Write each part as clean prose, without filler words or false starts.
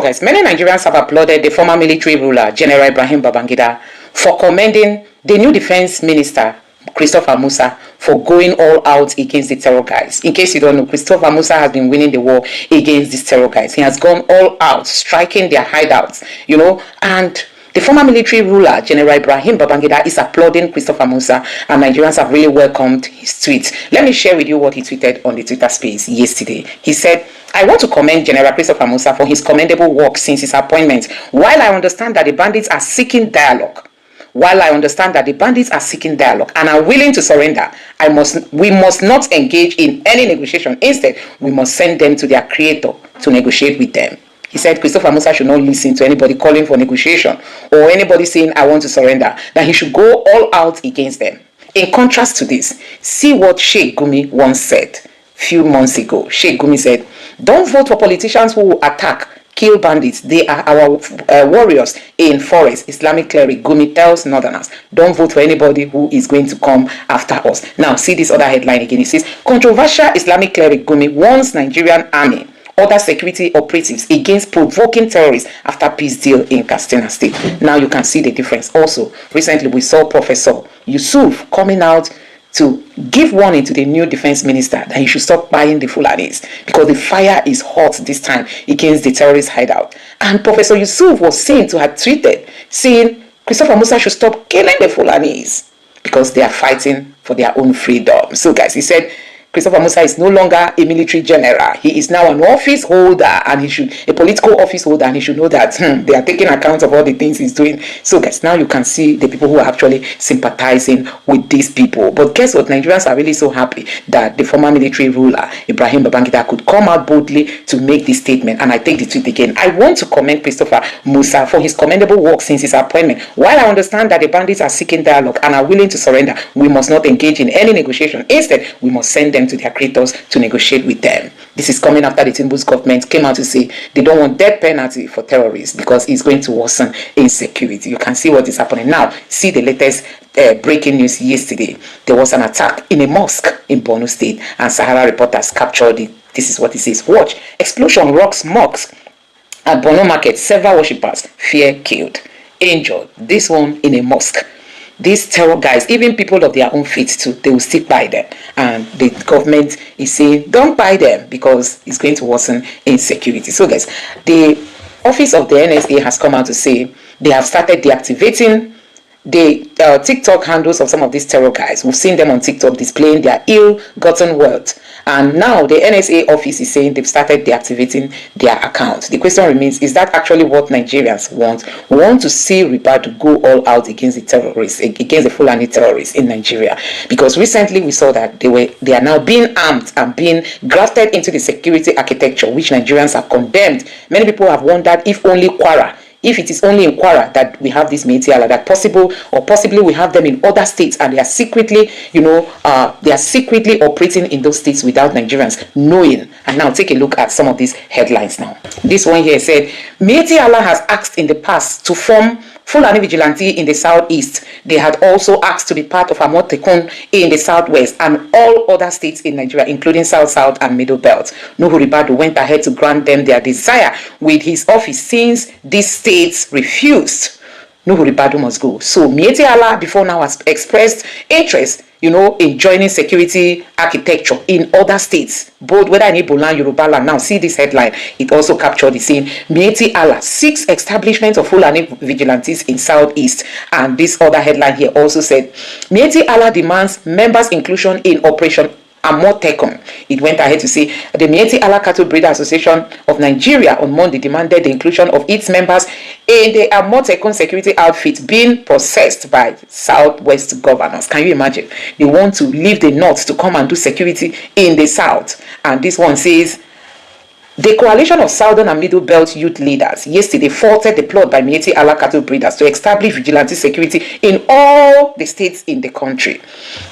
Guys, many Nigerians have applauded the former military ruler, General Ibrahim Babangida, for commending the new defense minister, Christopher Musa, for going all out against the terror guys. In case you don't know, Christopher Musa has been winning the war against these terror guys. He has gone all out, striking their hideouts, and the former military ruler, General Ibrahim Babangida, is applauding Christopher Musa, and Nigerians have really welcomed his tweet. Let me share with you what he tweeted on the Twitter space yesterday. He said, "I want to commend General Christopher Musa for his commendable work since his appointment. While I understand that the bandits are seeking dialogue, and are willing to surrender, we must not engage in any negotiation. Instead, we must send them to their creator to negotiate with them." He said Christopher Musa should not listen to anybody calling for negotiation or anybody saying, "I want to surrender," that he should go all out against them. In contrast to this, see what Sheikh Gumi once said a few months ago. Sheikh Gumi said, "Don't vote for politicians who will attack, kill bandits. They are our warriors in forest." Islamic cleric Gumi tells Northerners, don't vote for anybody who is going to come after us. Now, see this other headline again. It says, controversial Islamic cleric Gumi warns Nigerian army, other security operatives against provoking terrorists after peace deal in Katsina State. Now you can see the difference. Also, recently we saw Professor Yusuf coming out to give warning to the new defense minister that he should stop buying the Fulanis because the fire is hot this time against the terrorist hideout. And Professor Yusuf was seen to have tweeted saying Christopher Musa should stop killing the Fulanis because they are fighting for their own freedom. So guys, he said Christopher Musa is no longer a military general. He is now an office holder, and a political office holder, and he should know that they are taking account of all the things he's doing. So guys, now you can see the people who are actually sympathizing with these people. But guess what? Nigerians are really so happy that the former military ruler, Ibrahim Babangida, could come out boldly to make this statement. And I take the tweet again. I want to commend Christopher Musa for his commendable work since his appointment. While I understand that the bandits are seeking dialogue and are willing to surrender, we must not engage in any negotiation. Instead, we must send them to their creators to negotiate with them. This is coming after the Tinubu's government came out to say they don't want death penalty for terrorists because it's going to worsen insecurity. You can see what is happening now. See the latest breaking news yesterday. There was an attack in a mosque in Borno State, and Sahara reporters captured it. This is what it says. Watch. Explosion rocks mosque at Borno Market. Several worshippers fear killed, injured. This one in a mosque. These terror guys, even people of their own faith too, they will stick by them. And the government is saying, don't buy them because it's going to worsen insecurity. So guys, the office of the NSA has come out to say they have started deactivating the TikTok handles of some of these terror guys. We've seen them on TikTok displaying their ill-gotten wealth. And now the NSA office is saying they've started deactivating their account. The question remains, is that actually what Nigerians want? We want to see Ribadu go all out against the terrorists, against the Fulani terrorists in Nigeria. Because recently we saw that they are now being armed and being grafted into the security architecture, which Nigerians have condemned. Many people have wondered if only Kwara, if it is only in Kwara that we have this Meitiala, that possibly we have them in other states and they are secretly, operating in those states without Nigerians knowing. And now take a look at some of these headlines now. This one here said, Meitiala has asked in the past to form Fulani Vigilante in the southeast. They had also asked to be part of Amotekun in the southwest and all other states in Nigeria, including South and Middle Belt. Nuhu Ribadu went ahead to grant them their desire with his office since these states refused. Nuhu Ribadu must go. So Meitiala before now has expressed interest, in joining security architecture in other states, both whether in Igbo land, Yoruba land. Now see this headline. It also captured the scene. Meitiala seeks establishment of Fulani vigilantes in southeast. And this other headline here also said, Meitiala demands members' inclusion in Operation Amotekun. It went ahead to say the Meitiala Cattle Breeder Association of Nigeria on Monday demanded the inclusion of its members in the Amotekun security outfit being processed by Southwest governors. Can you imagine? They want to leave the north to come and do security in the south. And this one says, the coalition of Southern and Middle Belt youth leaders yesterday faulted the plot by Meitiala cattle breeders to establish vigilante security in all the states in the country.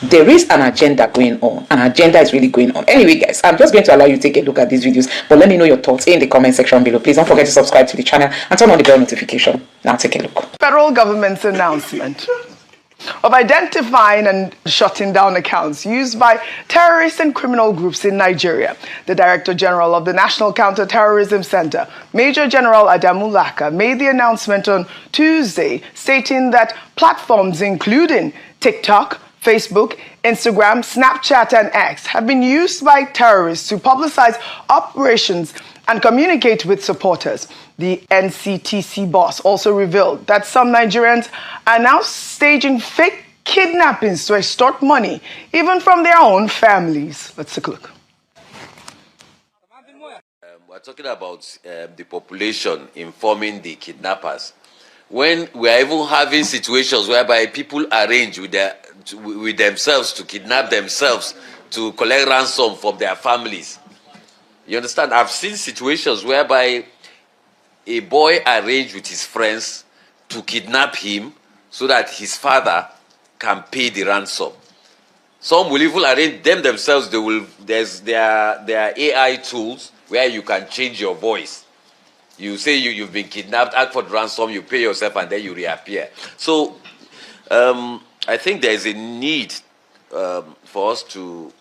There is an agenda going on. An agenda is really going on. Anyway, guys, I'm just going to allow you to take a look at these videos, but let me know your thoughts in the comment section below. Please don't forget to subscribe to the channel and turn on the bell notification. Now take a look. Federal government's announcement. of identifying and shutting down accounts used by terrorist and criminal groups in Nigeria. The Director General of the National Counter-Terrorism Center, Major General Adamu Laka, made the announcement on Tuesday, stating that platforms including TikTok, Facebook, Instagram, Snapchat, and X have been used by terrorists to publicize operations and communicate with supporters. The NCTC boss also revealed that some Nigerians are now staging fake kidnappings to extort money, even from their own families. Let's take a look. We're talking about the population informing the kidnappers. When we are even having situations whereby people arrange with themselves to kidnap themselves to collect ransom from their families. You understand? I've seen situations whereby a boy arranged with his friends to kidnap him so that his father can pay the ransom. Some will even arrange them themselves. There's their AI tools where you can change your voice. You say you've been kidnapped, ask for the ransom, you pay yourself, and then you reappear. So I think there is a need for us to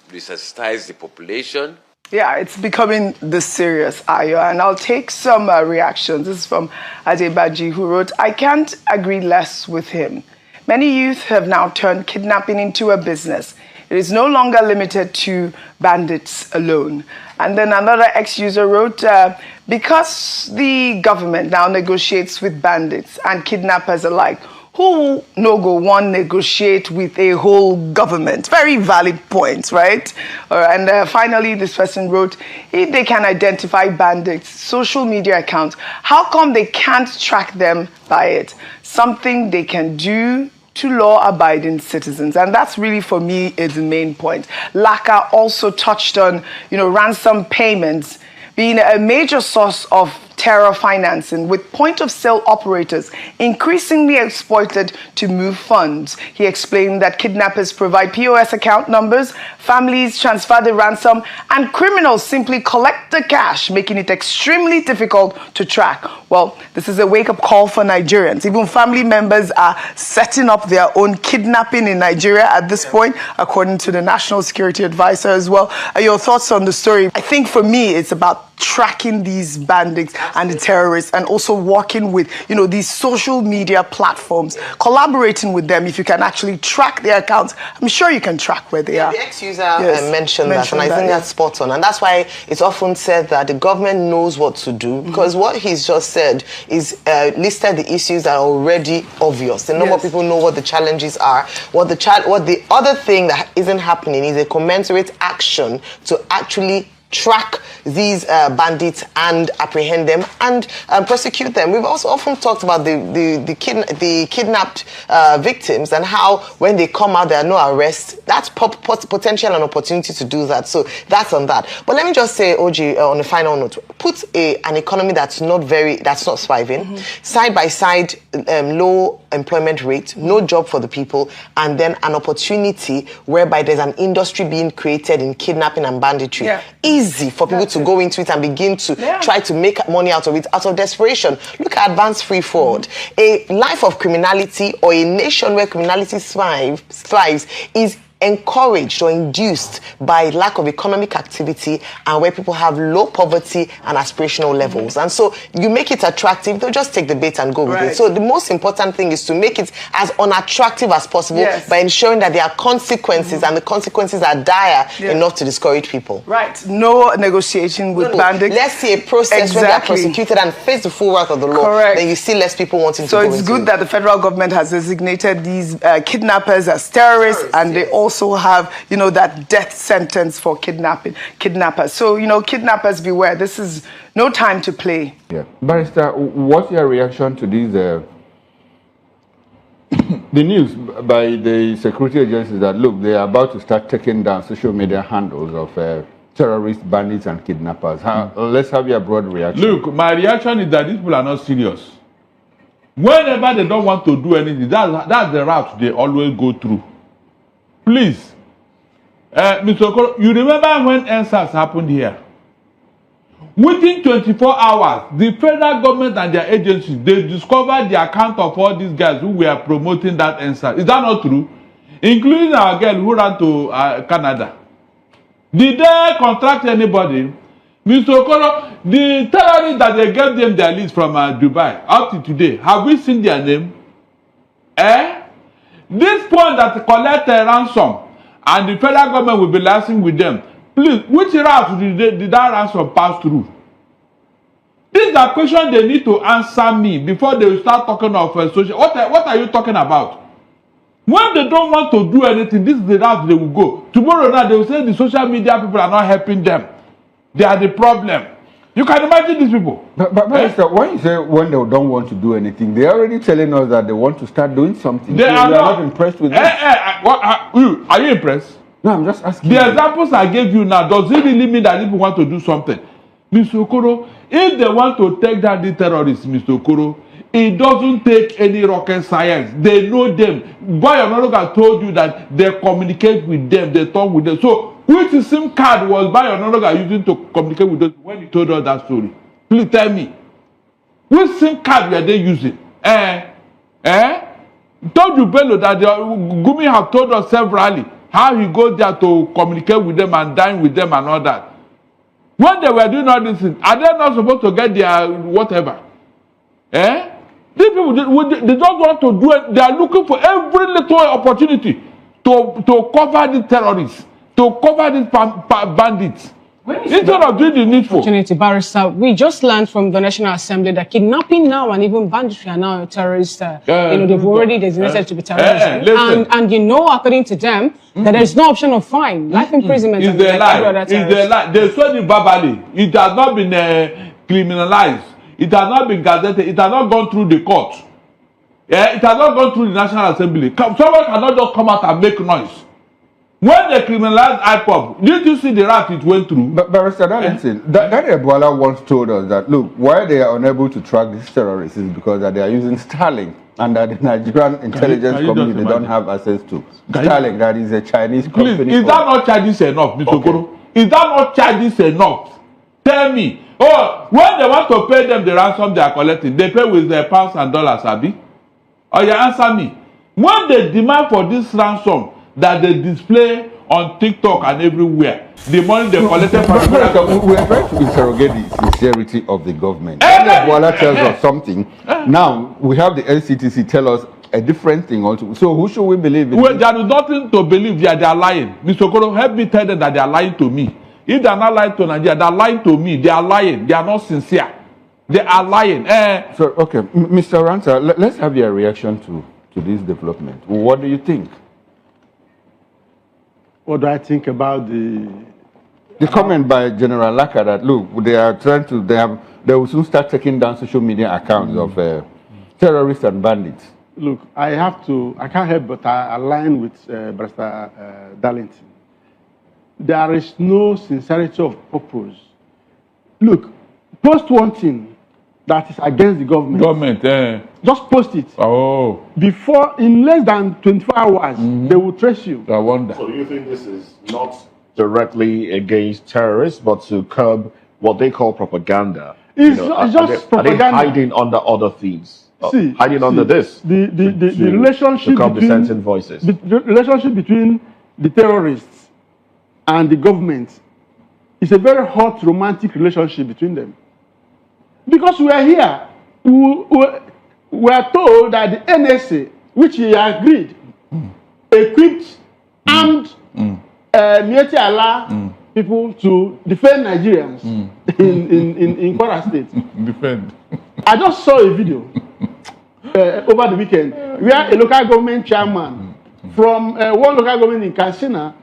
resuscitize the population. Yeah, it's becoming this serious, Ayo, and I'll take some reactions. This is from Adebaji, who wrote, "I can't agree less with him. Many youth have now turned kidnapping into a business. It is no longer limited to bandits alone." And then another ex-user wrote, because the government now negotiates with bandits and kidnappers alike, who no go one negotiate with a whole government? Very valid point, right? And finally, this person wrote, if they can identify bandits' social media accounts, how come they can't track them by it? Something they can do to law-abiding citizens. And that's really, for me, is the main point. Laka also touched on, ransom payments being a major source of terror financing, with point-of-sale operators increasingly exploited to move funds. He explained that kidnappers provide POS account numbers, families transfer the ransom, and criminals simply collect the cash, making it extremely difficult to track. Well, this is a wake-up call for Nigerians. Even family members are setting up their own kidnapping in Nigeria at this point, according to the National Security Advisor as well. Your thoughts on the story? I think for me, it's about tracking these bandits and the terrorists, and also working with, these social media platforms, collaborating with them. If you can actually track their accounts, I'm sure you can track where they are. The ex-user mentioned that, and I think that's spot on. And that's why it's often said that the government knows what to do, because what he's just said is listed the issues that are already obvious. The normal people know what the challenges are. What the other thing that isn't happening is a commensurate action to actually track these bandits and apprehend them and prosecute them. We've also often talked about the kidnapped victims, and how when they come out there are no arrests. That's potential and opportunity to do that. So that's on that. But let me just say, OG, on a final note, put an economy that's not thriving, side by side, low employment rate, no job for the people, and then an opportunity whereby there's an industry being created in kidnapping and banditry. Easy for people to go into it and begin to try to make money out of it, out of desperation. Look at Advanced Free Forward. A life of criminality, or a nation where criminality thrives is encouraged or induced by lack of economic activity, and where people have low poverty and aspirational levels. And so you make it attractive, they'll just take the bait and go with it. So the most important thing is to make it as unattractive as possible by ensuring that there are consequences, and the consequences are dire enough to discourage people. No negotiation with bandits. Let's see a process where they are prosecuted and face the full wrath of the law. Then you see less people wanting to go into it. So it's good that the federal government has designated these kidnappers as terrorists, and they also have, that death sentence for kidnappers. So, kidnappers beware. This is no time to play. Barrister, what's your reaction to this, the news by the security agencies that, look, they are about to start taking down social media handles of terrorists, bandits, and kidnappers? Let's have your broad reaction. Look, my reaction is that these people are not serious. Whenever they don't want to do anything, that's the route they always go through. Please, Mr. Okoro, you remember when NSAS happened here? Within 24 hours, the federal government and their agencies, they discovered the account of all these guys who were promoting that answer. Is that not true? Including our girl who ran to Canada. Did they contract anybody? Mr. Okoro, the terrorists that they gave them their list from Dubai up to today, have we seen their name? This point that collect a ransom and the federal government will be liaising with them, please, which route did that ransom pass through? These are questions they need to answer me before they will start talking of social. What are you talking about? When they don't want to do anything, this is the route they will go. Tomorrow night, they will say the social media people are not helping them. They are the problem. You can imagine these people. But Minister, when you say when they don't want to do anything, they're already telling us that they want to start doing something. They are not impressed with that. Are you impressed? No, I'm just asking. The examples I gave you now, does it really mean that people want to do something? Mr. Okoro, if they want to take down the terrorists, Mr. Okoro, it doesn't take any rocket science. They know them. Bayonologa told you that they communicate with them, they talk with them. So, which SIM card was Bayonologa using to communicate with them when he told us that story? Please tell me. Which SIM card were they using? Told you, Bello, that Gumi have told us severally how he goes there to communicate with them and dine with them and all that. When they were doing all these things, are they not supposed to get their whatever? These people, they don't want to do it. They are looking for every little opportunity to cover the terrorists, to cover these bandits. Instead of doing the needful. Opportunity, Barrister, we just learned from the National Assembly that kidnapping now and even banditry are now terrorists. They've already designated to be terrorism. And according to them, that there is no option of fine, life imprisonment. It's their lie. They said it verbally. It has not been criminalized. It has not been gazetted. It has not gone through the court. It has not gone through the National Assembly. Someone cannot just come out and make noise. When they criminalized IPOB, did you see the route it went through? But Barrister Darlington, Daniel Bwala once told us that, look, why they are unable to track these terrorists is because that they are using Starlink and that the Nigerian intelligence community don't have access to. Starlink, that is a Chinese company. Please, is that not charges enough, Mr. Okoro? Is that not charges enough? Tell me. Oh, when they want to pay them the ransom they are collecting, they pay with their pounds and dollars, Abi? Or you answer me. When they demand for this ransom that they display on TikTok and everywhere, the money they collected from we are trying to interrogate the sincerity of the government. Bwala tells us something. Now, we have the LCTC tell us a different thing also. So who should we believe in? Well, there is nothing to believe. They are lying. Mr. Okoro, help me tell them that they are lying to me. If they are not lying to Nigeria, they are lying to me. They are lying. They are not sincere. They are lying. So, okay, Mr. Ranta, let's have your reaction to this development. What do you think? What do I think about the comment by General Laka that, look, they are trying to, they will soon start taking down social media accounts of terrorists and bandits. Look, I can't help but align with Barrister Darlington. There is no sincerity of purpose. Look, post one thing that is against the government. Just post it. Oh. Before, in less than 24 hours, they will trace you. I wonder. So you think this is not directly against terrorists, but to curb what they call propaganda? It's just propaganda. Are they hiding under other things? Hiding under this? The relationship to curb dissenting voices. The relationship between the terrorists and the government is a very hot romantic relationship between them. Because we are here, we are told that the NSA, which he agreed, equipped armed Mieti Allah people to defend Nigerians in Kwara State. Defend. I just saw a video over the weekend where a local government chairman from one local government in Katsina,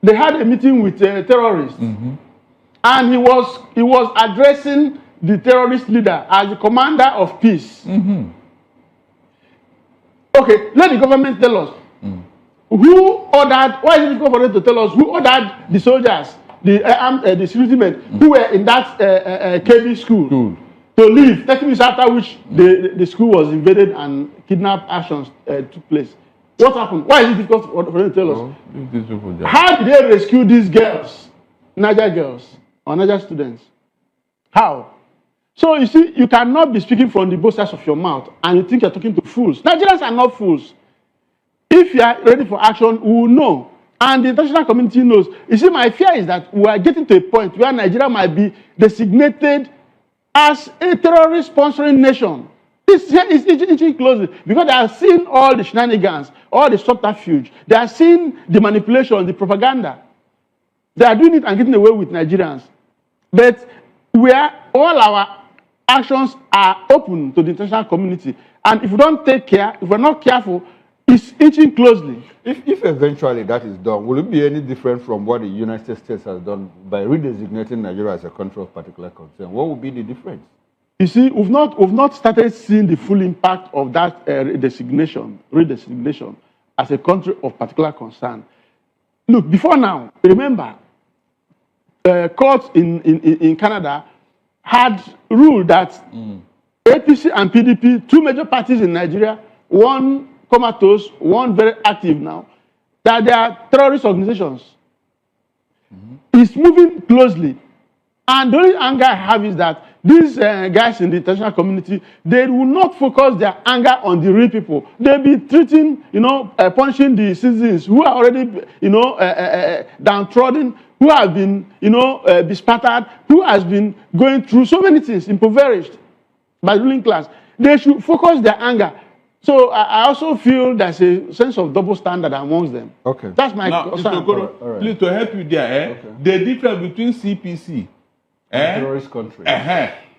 they had a meeting with terrorists, and he was addressing the terrorist leader as the commander of peace. Okay, let the government tell us who ordered. Why is it difficult for them to tell us who ordered the soldiers, the security men who were in that KB school to leave 30 minutes after which the school was invaded and kidnap actions took place? What happened? Why is it difficult for them to tell us? How did they rescue these girls, Niger girls or Niger students? How? So you see, you cannot be speaking from the both sides of your mouth and you think you're talking to fools. Nigerians are not fools. If you are ready for action, we will know. And the international community knows. You see, my fear is that we are getting to a point where Nigeria might be designated as a terrorist sponsoring nation. It's itching closely because they are seeing all the shenanigans, all the subterfuge. They are seeing the manipulation, the propaganda. They are doing it and getting away with Nigerians. But all our actions are open to the international community. And if we don't take care, if we're not careful, it's itching closely. If eventually that is done, will it be any different from what the United States has done by redesignating Nigeria as a country of particular concern? What would be the difference? You see, we've not started seeing the full impact of that redesignation as a country of particular concern. Look, before now, remember, courts in Canada had ruled that APC and PDP, two major parties in Nigeria, one comatose, one very active now, that they are terrorist organizations. It's moving closely. And the only anger I have is that these guys in the international community, they will not focus their anger on the real people. They'll be treating, punishing the citizens who are already, downtrodden, who have been, bespattered, who has been going through so many things, impoverished by the ruling class. They should focus their anger. So I also feel there's a sense of double standard amongst them. Okay. That's my concern. Please, to help you there, the difference between CPC terrorist country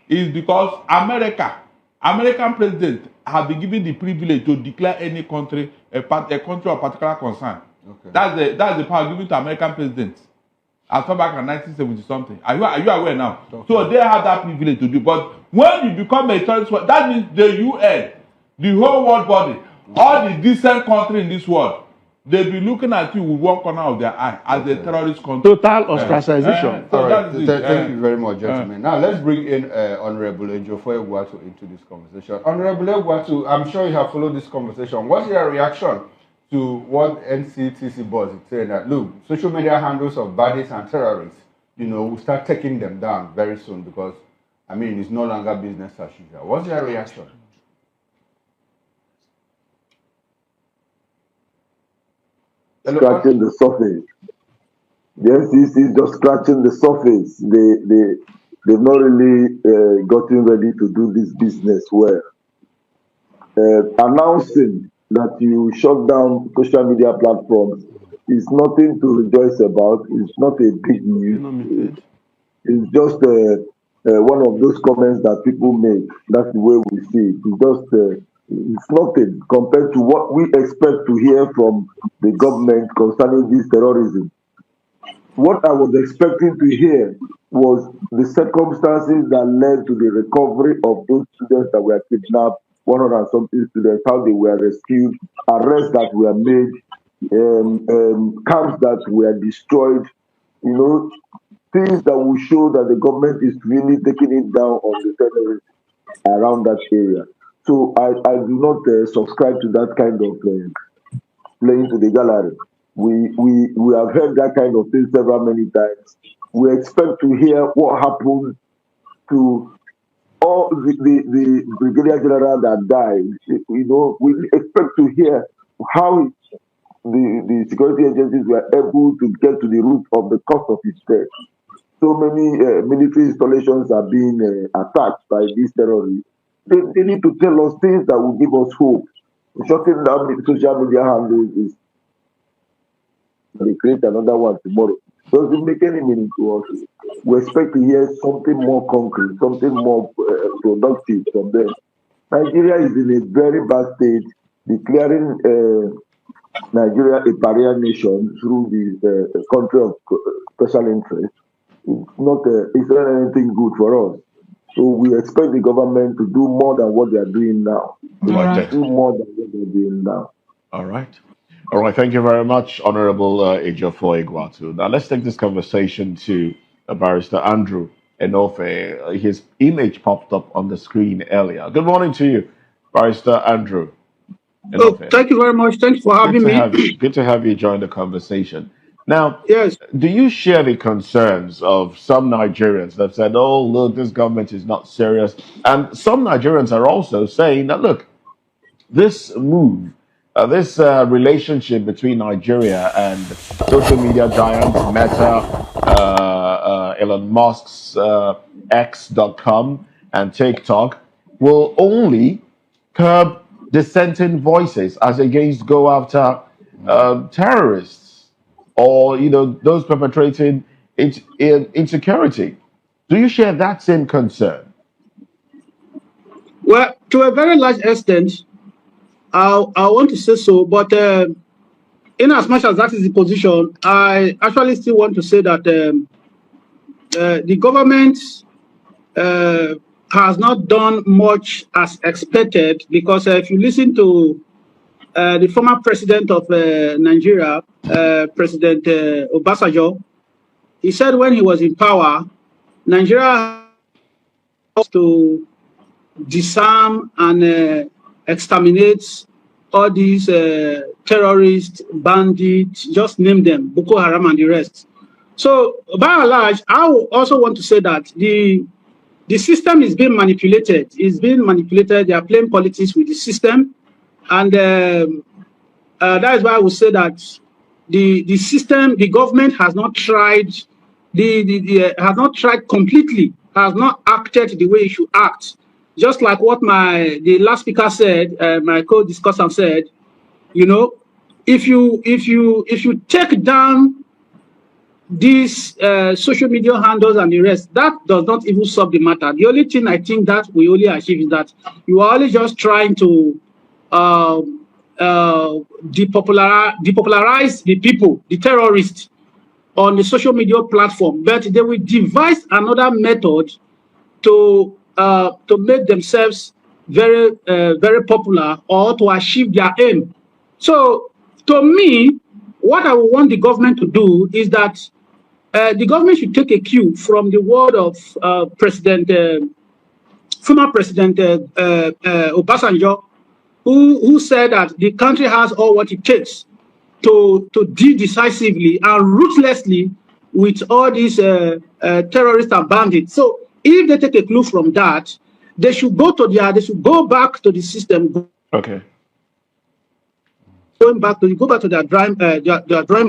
is because American president have been given the privilege to declare any country a country of particular concern. Okay. That's the power given to American presidents. As far back in 1970 something. Are you aware now? Okay. So they have that privilege to do. But when you become a terrorist, that means the UN, the whole world body, all the decent countries in this world, they'll be looking at you with one corner of their eye as a terrorist country. Total ostracization. All right. Thank you very much, gentlemen. Now let's bring in Honorable Ejiofor Egwuatu into this conversation. Honorable Egwuatu, I'm sure you have followed this conversation. What's your reaction to what NCTC boss is saying that, look, social media handles of bandits and terrorists, we'll start taking them down very soon because, it's no longer business as usual. What's your reaction? Scratching the surface. The NCC is just scratching the surface. They've not really gotten ready to do this business well. Announcing that you shut down social media platforms is nothing to rejoice about. It's not a big news. It's just one of those comments that people make. That's the way we see it. It's just it's nothing compared to what we expect to hear from the government concerning this terrorism. What I was expecting to hear was the circumstances that led to the recovery of those students that were kidnapped, 100 and something students, how they were rescued, arrests that were made, camps that were destroyed, things that will show that the government is really taking it down on the terrorists around that area. So I do not subscribe to that kind of playing to the gallery. We have heard that kind of thing several many times. We expect to hear what happened to all the brigadier general that died. We expect to hear how the security agencies were able to get to the root of the cause of his death. So many military installations are being attacked by these terrorists. They need to tell us things that will give us hope. Shutting down the social media handles is they create another one tomorrow. Doesn't make any meaning to us. We expect to hear something more concrete, something more productive from them. Nigeria is in a very bad state. Declaring Nigeria a pariah nation through the country of special interest, it's not anything good for us. So we expect the government to do more than what they are doing now. Do more than what they're doing now. All right. All right. Thank you very much, Honorable Ejiofor Egwuatu. Now let's take this conversation to Barrister Andrew Enofe. His image popped up on the screen earlier. Good morning to you, Barrister Andrew Enofe. Thank you very much. Thanks for having me. Good to have you join the conversation. Now, Yes. do you share the concerns of some Nigerians that said, oh, look, this government is not serious? And some Nigerians are also saying that, look, this move, this relationship between Nigeria and social media giants Meta, Elon Musk's X.com and TikTok will only curb dissenting voices as against go after terrorists or those perpetrating insecurity. Do you share that same concern? Well, to a very large extent, I want to say so, but in as much as that is the position, I actually still want to say that the government has not done much as expected, because if you listen to the former president of Nigeria, President Obasanjo, he said when he was in power, Nigeria has to disarm and exterminate all these terrorists, bandits, just name them, Boko Haram and the rest. So by and large, I also want to say that the system is being manipulated. It's being manipulated. They are playing politics with the system. And that is why I would say that the system, the government has not tried, has not tried completely, has not acted the way it should act. Just like what the last speaker said, my co-discussant said, if you take down these social media handles and the rest, that does not even solve the matter. The only thing I think that we only achieve is that you are only just trying to depopularize the people, the terrorists, on the social media platform. But they will devise another method to make themselves very popular or to achieve their aim. So, to me, what I would want the government to do is that the government should take a cue from the word of former President Obasanjo, who said that the country has all what it takes to deal decisively and ruthlessly with all these terrorists and bandits. So, if they take a clue from that, they should go back to the system. Okay. Go back to their drawing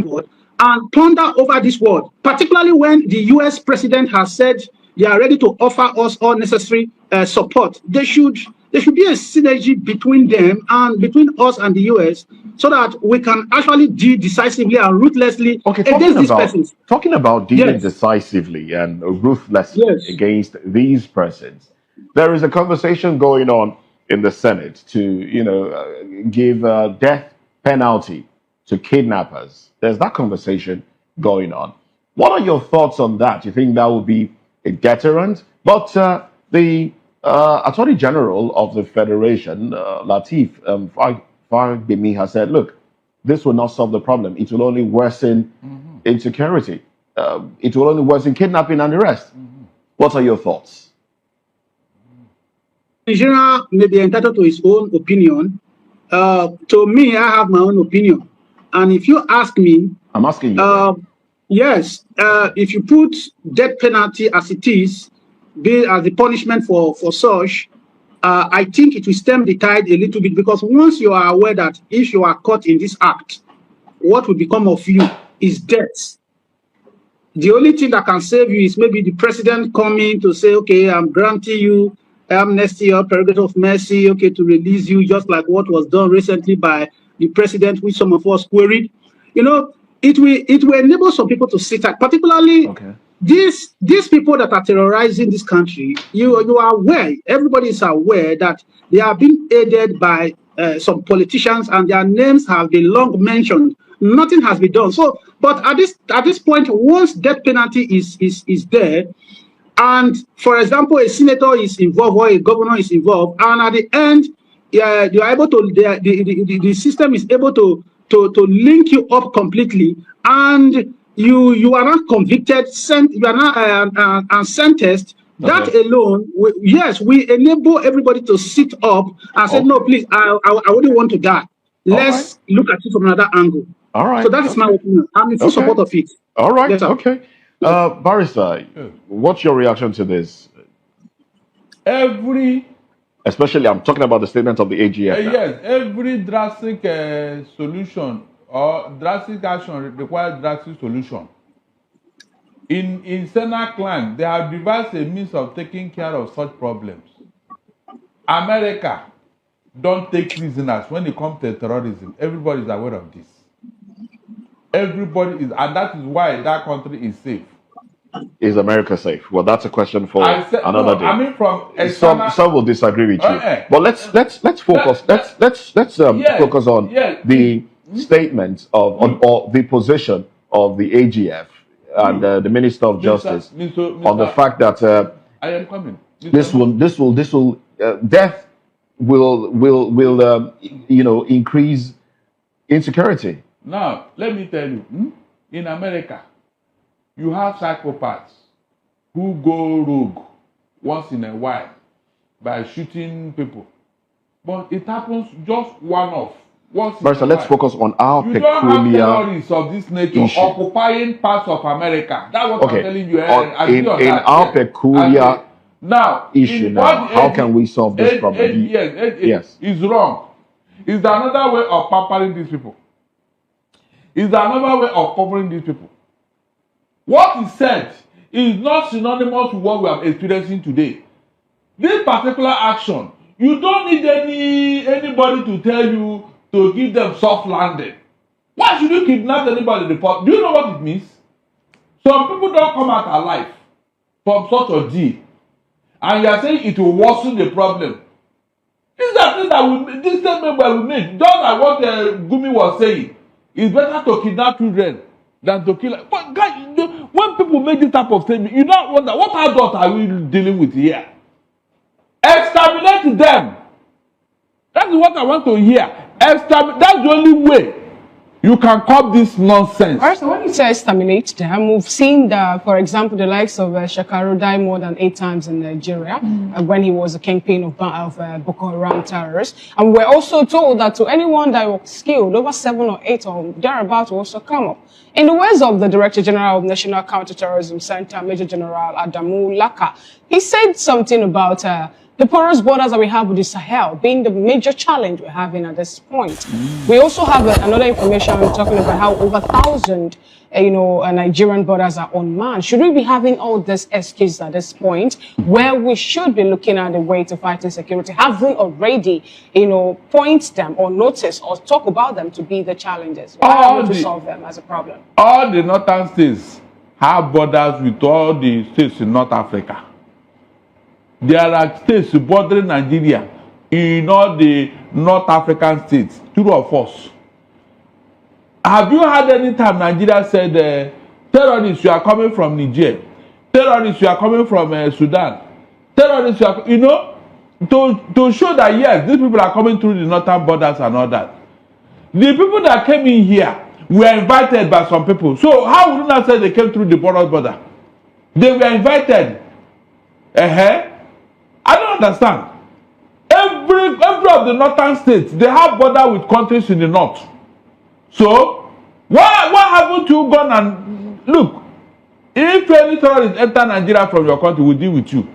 board and ponder over this word, particularly when the U.S. president has said they are ready to offer us all necessary support. There should be a synergy between them and between us and the U.S. so that we can actually deal decisively and ruthlessly against these persons. Talking about dealing decisively and ruthlessly against these persons, there is a conversation going on in the Senate to, give death penalty to kidnappers. There's that conversation going on. What are your thoughts on that? You think that would be a deterrent? But the Attorney General of the Federation, Lateef Fagbemi, has said, look, this will not solve the problem. It will only worsen insecurity. It will only worsen kidnapping and the rest. What are your thoughts? Nigeria may be entitled to his own opinion. To me, I have my own opinion. And if you ask me... I'm asking you. Yes, if you put death penalty as it is, be as the punishment for such, I think it will stem the tide a little bit, because once you are aware that if you are caught in this act, what will become of you is death. The only thing that can save you is maybe the president coming to say, okay, I'm granting you amnesty or prerogative of mercy, okay, to release you, just like what was done recently by the president, which some of us queried. It will enable some people to sit at, particularly these people that are terrorizing this country. You are aware, everybody is aware that they are being aided by some politicians, and their names have been long mentioned. Nothing has been done. So, but at this point, once death penalty is there, and for example, a senator is involved or a governor is involved, and at the end, you are able to the system is able to link you up completely, and you are not convicted, you are not sentenced. That alone, we enable everybody to sit up and say, no, please, I wouldn't want to die. Let's look at it from another angle. All right. So that is my opinion. I'm in full support of it. All right. Yes, okay. Barrister, what's your reaction to this? Especially, I'm talking about the statement of the AGF. Yes, every drastic solution or drastic action requires drastic solution. In Senate clan, they have devised a means of taking care of such problems. America don't take prisoners when it comes to terrorism. Everybody is aware of this. Everybody is, and that is why that country is safe. Is America safe? Well, that's a question for another day. I mean, from some will disagree with you. But let's focus. Let's focus on the statement of or the position of the AGF and the Minister of Justice on the fact that I am coming. This will death will increase insecurity. Now, let me tell you, in America, you have psychopaths who go rogue once in a while by shooting people. But it happens just one-off. Barrister, let's focus on our peculiar don't have terrorists of this nature issue. Occupying parts of America. That's what I'm telling you. In our peculiar issue now, how can we solve this problem? Yes. It's wrong. Is there another way of pampering these people? Is there another way of covering these people? What is said is not synonymous with what we are experiencing today. This particular action, you don't need anybody to tell you to give them soft landing. Why should you kidnap anybody? Do you know what it means? Some people don't come out alive from such a deal, and you are saying it will worsen the problem. These are things that this statement we made. Just like what Gumi was saying, it's better to kidnap children than to kill. But guys, when people make this type of statement, you don't wonder what adult are we dealing with here? Exterminate them. That is what I want to hear. That's the only way you can curb this nonsense. Alright, so when you say exterminate them, we've seen that, for example, the likes of Shekaru die more than 8 times in Nigeria when he was a kingpin of Boko Haram terrorists. And we're also told that to anyone that was killed, over 7 or 8 or thereabout will also come up. In the words of the Director General of National Counter-Terrorism Center, Major General Adamu Laka, he said something about the porous borders that we have with the Sahel being the major challenge we're having at this point. We also have another information talking about how over 1,000, Nigerian borders are unmanned. Should we be having all this excuse at this point, where we should be looking at the way to fight insecurity, having already, point them or notice or talk about them to be the challenges? Why are we to solve them as a problem? All the northern states have borders with all the states in North Africa. There are states bordering Nigeria in all the North African states, true or false? Have you had any time Nigeria said, terrorists, you are coming from Niger, terrorists, you are coming from Sudan, terrorists, you are, to show that yes, these people are coming through the northern borders and all that. The people that came in here were invited by some people. So how would you not say they came through the border? They were invited. I don't understand. Every of the northern states, they have border with countries in the north. So, why haven't you gone and look? If any terrorist enter Nigeria from your country, we'll deal with you.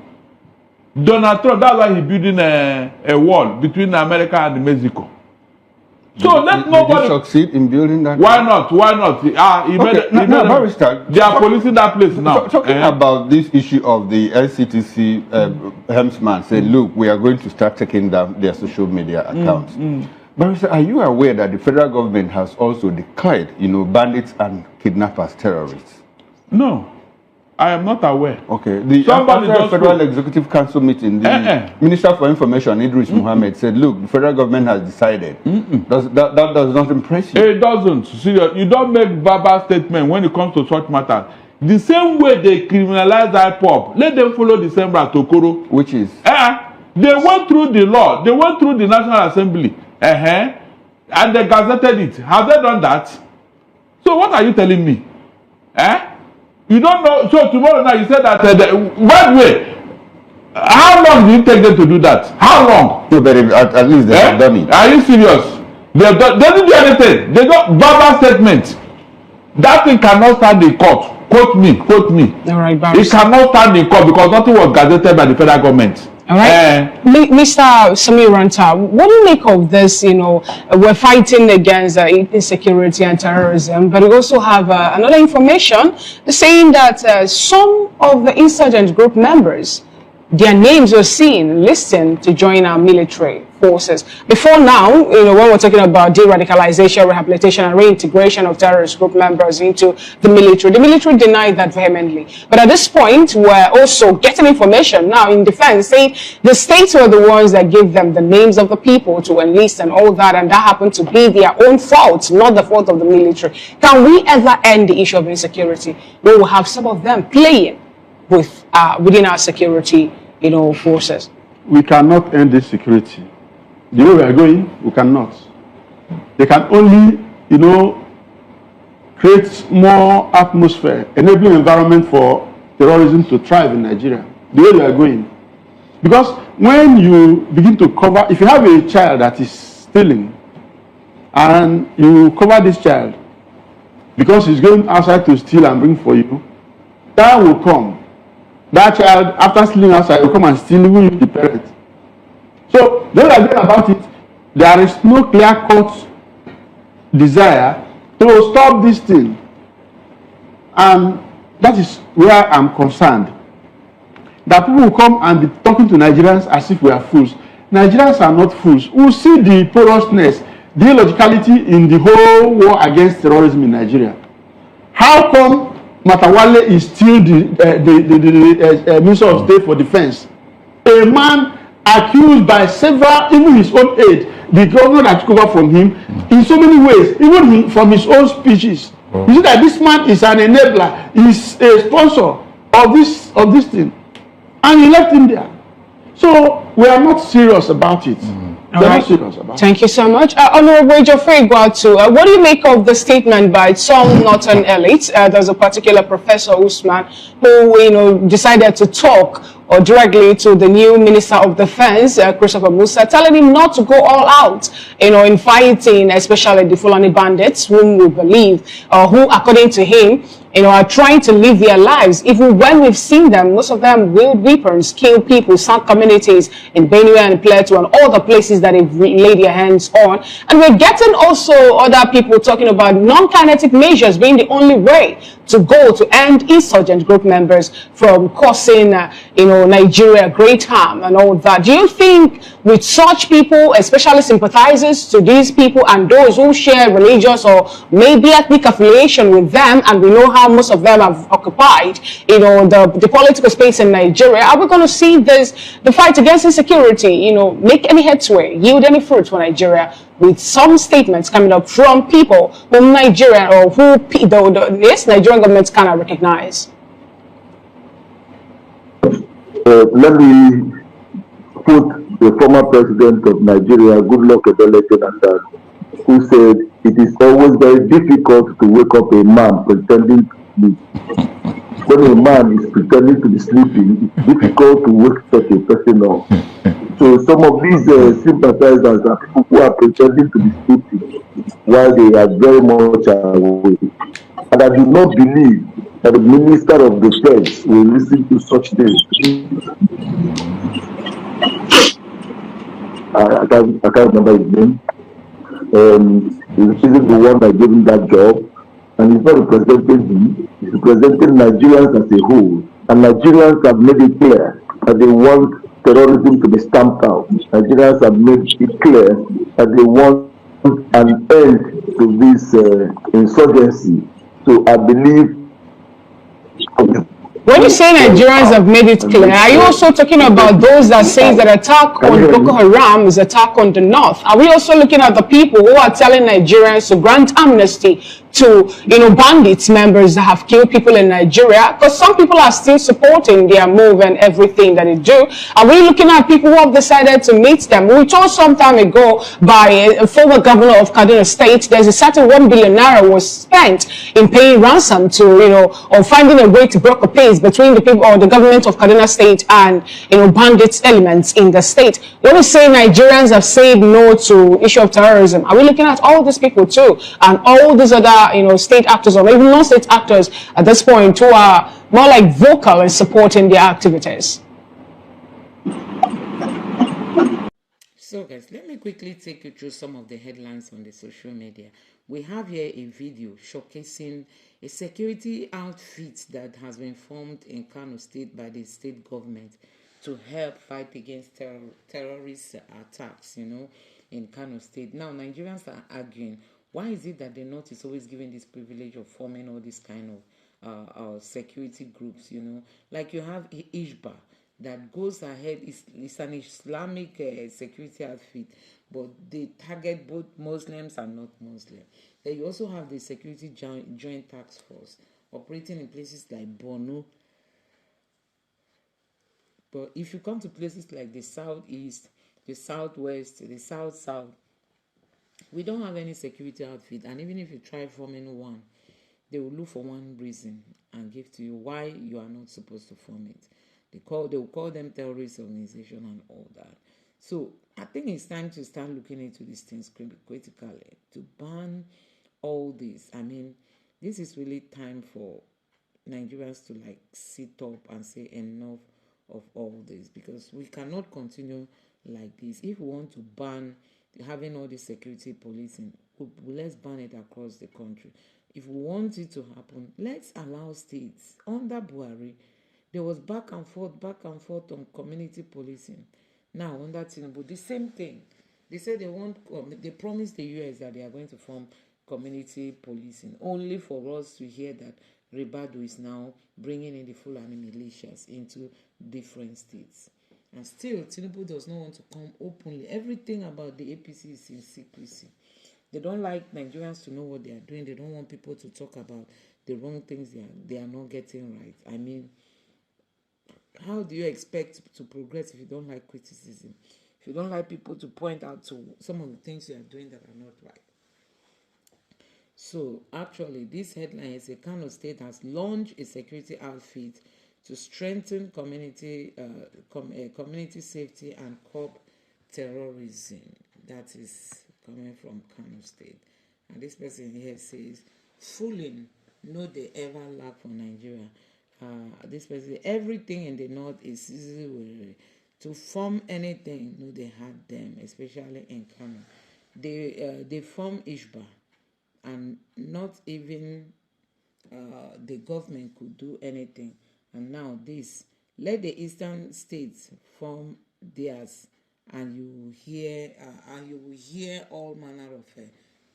Donald Trump, that's why he's building a wall between America and Mexico. So let nobody succeed in building that. Why not? Why not? They are policing that place now. Talking about this issue of the LCTC helmsman said, look, we are going to start taking down their social media accounts. Barrister, are you aware that the federal government has also declared, bandits and kidnappers terrorists? No, I am not aware. Okay. After the Federal Executive Council meeting, the Minister for Information, Idris Mohammed, said, look, the federal government has decided. That does not impress you? It doesn't. Serious. You don't make verbal statement when it comes to such matters. The same way they criminalize IPOP, let them follow the same route to Koro. Which is? They went through the law. They went through the National Assembly. And they gazetted it. Have they done that? So what are you telling me? You don't know. So tomorrow night you said that. Wait. How long do you take them to do that? How long? No, but at least they have done it. Are you serious? They didn't do anything. They got verbal statement. That thing cannot stand in court. Quote me. All right, it cannot stand in court because nothing was gazetted by the federal government. All right. Mr. Samir Ranta, what do you make of this? You know, we're fighting against insecurity and terrorism, but we also have another information saying that some of the insurgent group members, their names were seen listed to join our military forces. Before now, you know, when we're talking about de-radicalization, rehabilitation, and reintegration of terrorist group members into the military denied that vehemently. But at this point, we're also getting information now in defense saying the states were the ones that gave them the names of the people to enlist and all that, and that happened to be their own fault, not the fault of the military. Can we ever end the issue of insecurity? We will have some of them playing with within our security, you know, forces. We cannot end this security. The way we are going, we cannot. They can only, you know, create more atmosphere, enabling environment for terrorism to thrive in Nigeria. The way we are going. Because when you begin to cover, if you have a child that is stealing, and you cover this child because he's going outside to steal and bring for you, that will come. That child, after stealing outside, will come and steal even the parent. So, the way I think about it, there is no clear-cut desire to stop this thing. And that is where I'm concerned. That people will come and be talking to Nigerians as if we are fools. Nigerians are not fools. We see the porousness, the illogicality in the whole war against terrorism in Nigeria. How come Matawale is still the Minister of State for Defense? A man accused by several, even his own aide, the governor that took over from him, in so many ways, even from his own speeches. You see that this man is an enabler, is a sponsor of this thing. And he left him there. So we are not serious about it. Thank you so much. Honorable Geoffrey Gwatu, what do you make of the statement by some northern elites? There's a particular Professor Usman who, you know, decided to talk directly to the new Minister of Defense, Christopher Musa, telling him not to go all out, you know, in fighting, especially the Fulani bandits, whom we believe, who, according to him, you know, are trying to live their lives. Even when we've seen them, most of them wield weapons, kill people, some communities in Benue and Plateau and all the places that they've laid their hands on. And we're getting also other people talking about non-kinetic measures being the only way to go to end insurgent group members from causing, you know, Nigeria great harm and all that. Do you think with such people, especially sympathizers to these people and those who share religious or maybe ethnic affiliation with them, and we know how most of them have occupied, you know, the political space in Nigeria, are we going to see the fight against insecurity, you know, make any headway, yield any fruit for Nigeria, with some statements coming up from people whom Nigeria or who the Nigerian government cannot recognize? Let me put the former president of Nigeria, Goodluck Ebele, who said, "It is always very difficult to wake up a man pretending to sleep. When a man is pretending to be sleeping, it's difficult to wake such a person up." So some of these sympathizers are people who are pretending to be sleeping while they are very much awake. And I do not believe that the Minister of Defense will listen to such things. I can't remember his name. He's the one that gave him that job. And he's not representing him, he's representing Nigerians as a whole. And Nigerians have made it clear that they want terrorism to be stamped out. Nigerians have made it clear that they want an end to this insurgency. So I believe... When you say Nigerians have made it clear, are you also talking about those that say that attack on Boko Haram is attack on the north? Are we also looking at the people who are telling Nigerians to grant amnesty to, bandits members that have killed people in Nigeria, because some people are still supporting their move and everything that they do. Are we looking at people who have decided to meet them? We told some time ago by a former governor of Kaduna State, there's a certain 1 billion naira was spent in paying ransom to, or finding a way to broker peace between the people or the government of Kaduna State and, bandits elements in the state. When we say Nigerians have said no to issue of terrorism, are we looking at all these people too, and all these other, state actors or even non-state actors at this point who are more like vocal in supporting their activities? So guys, let me quickly take you through some of the headlines on the social media. We have here a video showcasing a security outfit that has been formed in Kano State by the state government to help fight against terrorist attacks, in Kano State. Now, Nigerians are arguing, why is it that the North is always given this privilege of forming all this kind of security groups, Like you have Ishba that goes ahead, it's an Islamic security outfit, but they target both Muslims and not Muslims. Then you also have the Security Joint Task Force operating in places like Borno. But if you come to places like the Southeast, the Southwest, the South, we don't have any security outfit. And even if you try forming one, they will look for one reason and give to you why you are not supposed to form it. They will call them terrorist organization and all that. So I think it's time to start looking into these things critically, to ban all this. I mean, this is really time for Nigerians to sit up and say enough of all this, because we cannot continue like this. If we want to ban having all this security policing, let's ban it across the country. If we want it to happen, let's allow states. Under Buhari, there was back and forth on community policing. Now, under Tinubu, the same thing. They said they promised the US that they are going to form community policing, only for us to hear that Ribadu is now bringing in the Fulani militias into different states. And still, Tinubu does not want to come openly. Everything about the APC is in secrecy. They don't like Nigerians to know what they are doing. They don't want people to talk about the wrong things they are not getting right. I mean, how do you expect to progress if you don't like criticism? If you don't like people to point out to some of the things you are doing that are not right. So, actually, this headline is a Kano State has launched a security outfit to strengthen community safety and curb terrorism. That is coming from Kano State. And this person here says, fooling, no they ever lack for Nigeria. This person, everything in the north is easy to form anything. No, they had them, especially in Kano. They form Ishba, and not even the government could do anything. And now this, let the eastern states form theirs, and you will hear all manner of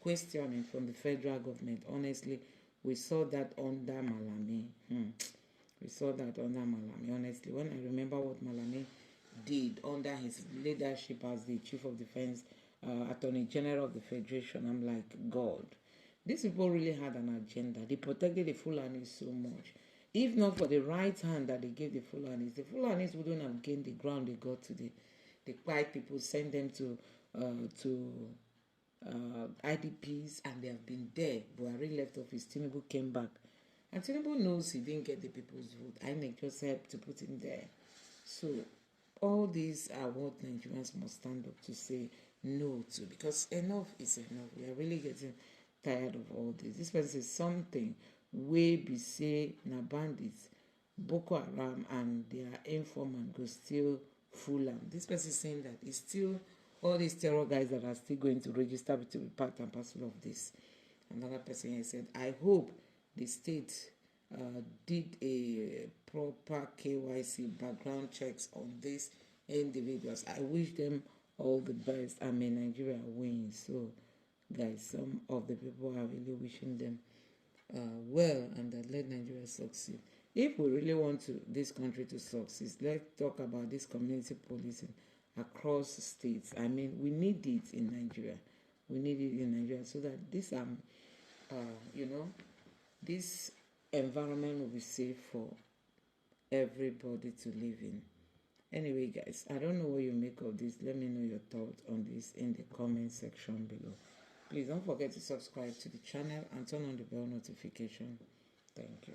questioning from the federal government. Honestly, we saw that under Malami. We saw that under Malami. Honestly, when I remember what Malami did under his leadership as the Chief of Defense, Attorney General of the Federation, I'm like, God, these people really had an agenda. They protected the Fulanis so much. If not for the right hand that they gave the Fulanis wouldn't have gained the ground they got to the white people, send them to IDPs, and they have been there. Buhari left office, Tinubu came back. And Tinubu knows he didn't get the people's vote. INEC just helped to put him there. So all these are what Nigerians must stand up to say no to, because enough is enough. We are really getting tired of all this. This person is something wey be say na bandits, Boko Haram and their informant go still fool am. This person is saying that it's still all these terror guys that are still going to register to be part and parcel of this. Another person here said, I hope the state did a proper KYC background checks on these individuals. I wish them all the best. I mean, Nigeria wins. So, guys, some of the people are really wishing them well, and that let Nigeria succeed. If we really want this country to succeed, let's talk about this community policing across states. I mean, we need it in Nigeria. We need it in Nigeria so that these you know, this environment will be safe for everybody to live in. Anyway, guys, I don't know what you make of this. Let me know your thoughts on this in the comment section below. Please don't forget to subscribe to the channel and turn on the bell notification. Thank you.